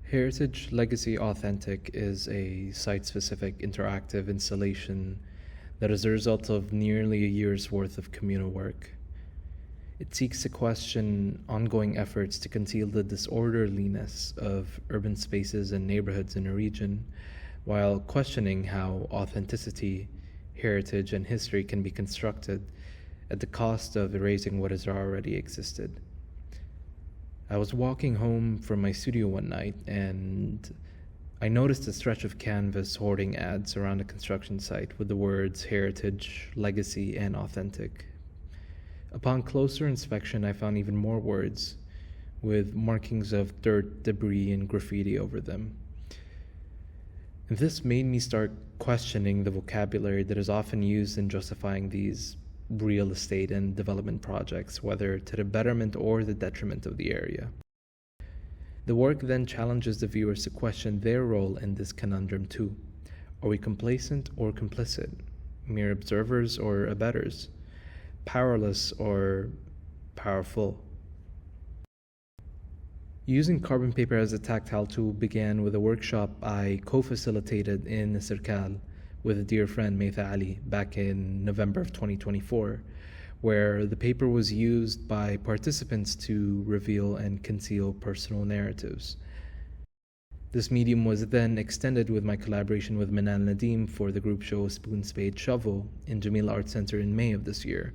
Heritage Legacy Authentic is a site-specific interactive installation that is the result of nearly a year's worth of communal work. It seeks to question ongoing efforts to conceal the disorderliness of urban spaces and neighborhoods in a region, while questioning how authenticity, heritage, and history can be constructed at the cost of erasing what has already existed. I was walking home from my studio one night and I noticed a stretch of canvas hoarding ads around a construction site with the words heritage, legacy, and authentic. Upon closer inspection, I found even more words with markings of dirt, debris, and graffiti over them. And this made me start questioning the vocabulary that is often used in justifying these real estate and development projects, whether to the betterment or the detriment of the area. The work then challenges the viewers to question their role in this conundrum too. Are we complacent or complicit? Mere observers or abettors? Powerless or powerful? Using carbon paper as a tactile tool began with a workshop I co-facilitated in Sirkal with a dear friend, Maytha Ali, back in November of 2024, where the paper was used by participants to reveal and conceal personal narratives. This medium was then extended with my collaboration with Manal Nadim for the group show Spoon Spade Shovel in Jameel Art Center in May of this year,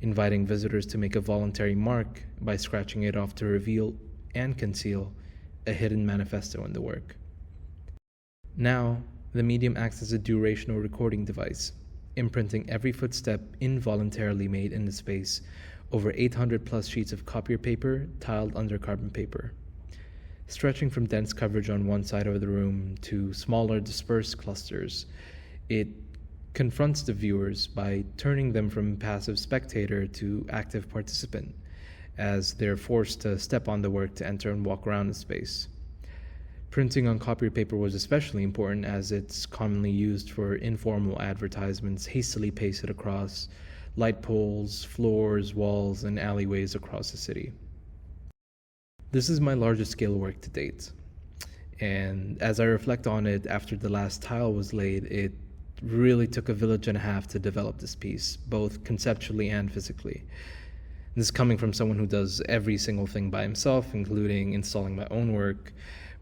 inviting visitors to make a voluntary mark by scratching it off to reveal and conceal a hidden manifesto in the work. Now, the medium acts as a durational recording device, imprinting every footstep involuntarily made in the space over 800 plus sheets of copier paper tiled under carbon paper. Stretching from dense coverage on one side of the room to smaller dispersed clusters, it confronts the viewers by turning them from passive spectator to active participant, as they're forced to step on the work to enter and walk around the space. Printing on copier paper was especially important as it's commonly used for informal advertisements hastily pasted across light poles, floors, walls, and alleyways across the city. This is my largest scale work to date, and as I reflect on it after the last tile was laid, it really took a village and a half to develop this piece, both conceptually and physically. This is coming from someone who does every single thing by himself, including installing my own work,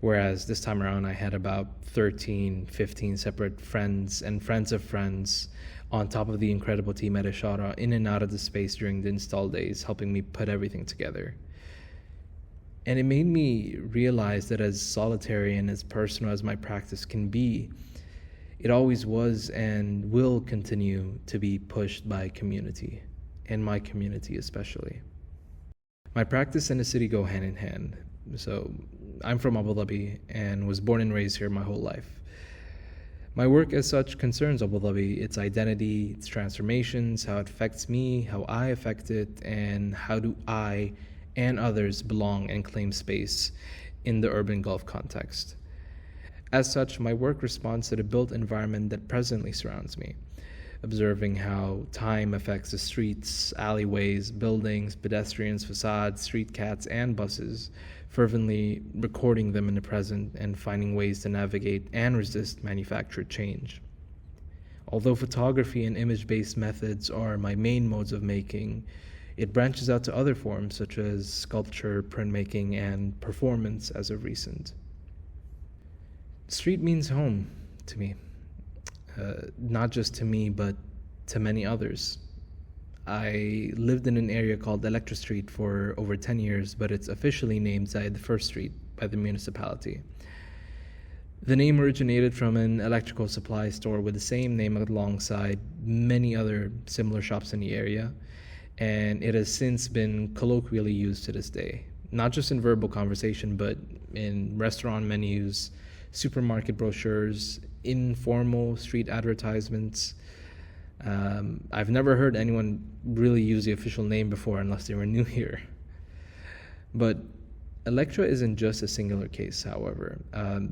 whereas this time around I had about 13, 15 separate friends and friends of friends on top of the incredible team at Ishara in and out of the space during the install days, helping me put everything together. And it made me realize that as solitary and as personal as my practice can be, it always was and will continue to be pushed by community, and my community especially. My practice and the city go hand in hand. So I'm from Abu Dhabi and was born and raised here my whole life. My work as such concerns Abu Dhabi, its identity, its transformations, how it affects me, how I affect it, and how do I and others belong and claim space in the urban Gulf context. As such, my work responds to the built environment that presently surrounds me, observing how time affects the streets, alleyways, buildings, pedestrians, facades, street cats, and buses, fervently recording them in the present and finding ways to navigate and resist manufactured change. Although photography and image-based methods are my main modes of making, it branches out to other forms such as sculpture, printmaking, and performance as of recent. Street means home to me. Not just to me, but to many others. I lived in an area called Electra Street for over 10 years, but it's officially named Zayed First Street by the municipality. The name originated from an electrical supply store with the same name alongside many other similar shops in the area, and it has since been colloquially used to this day, not just in verbal conversation, but in restaurant menus, supermarket brochures, informal street advertisements. I've never heard anyone really use the official name before unless they were new here. But Electra isn't just a singular case, however.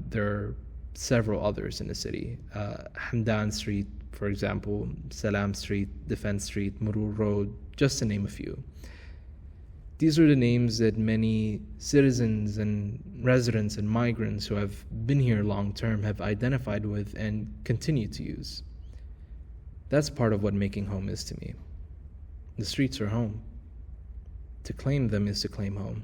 There are several others in the city. Hamdan Street, for example, Salam Street, Defense Street, Murur Road, just to name a few. These are the names that many citizens and residents and migrants who have been here long term have identified with and continue to use. That's part of what making home is to me. The streets are home. To claim them is to claim home.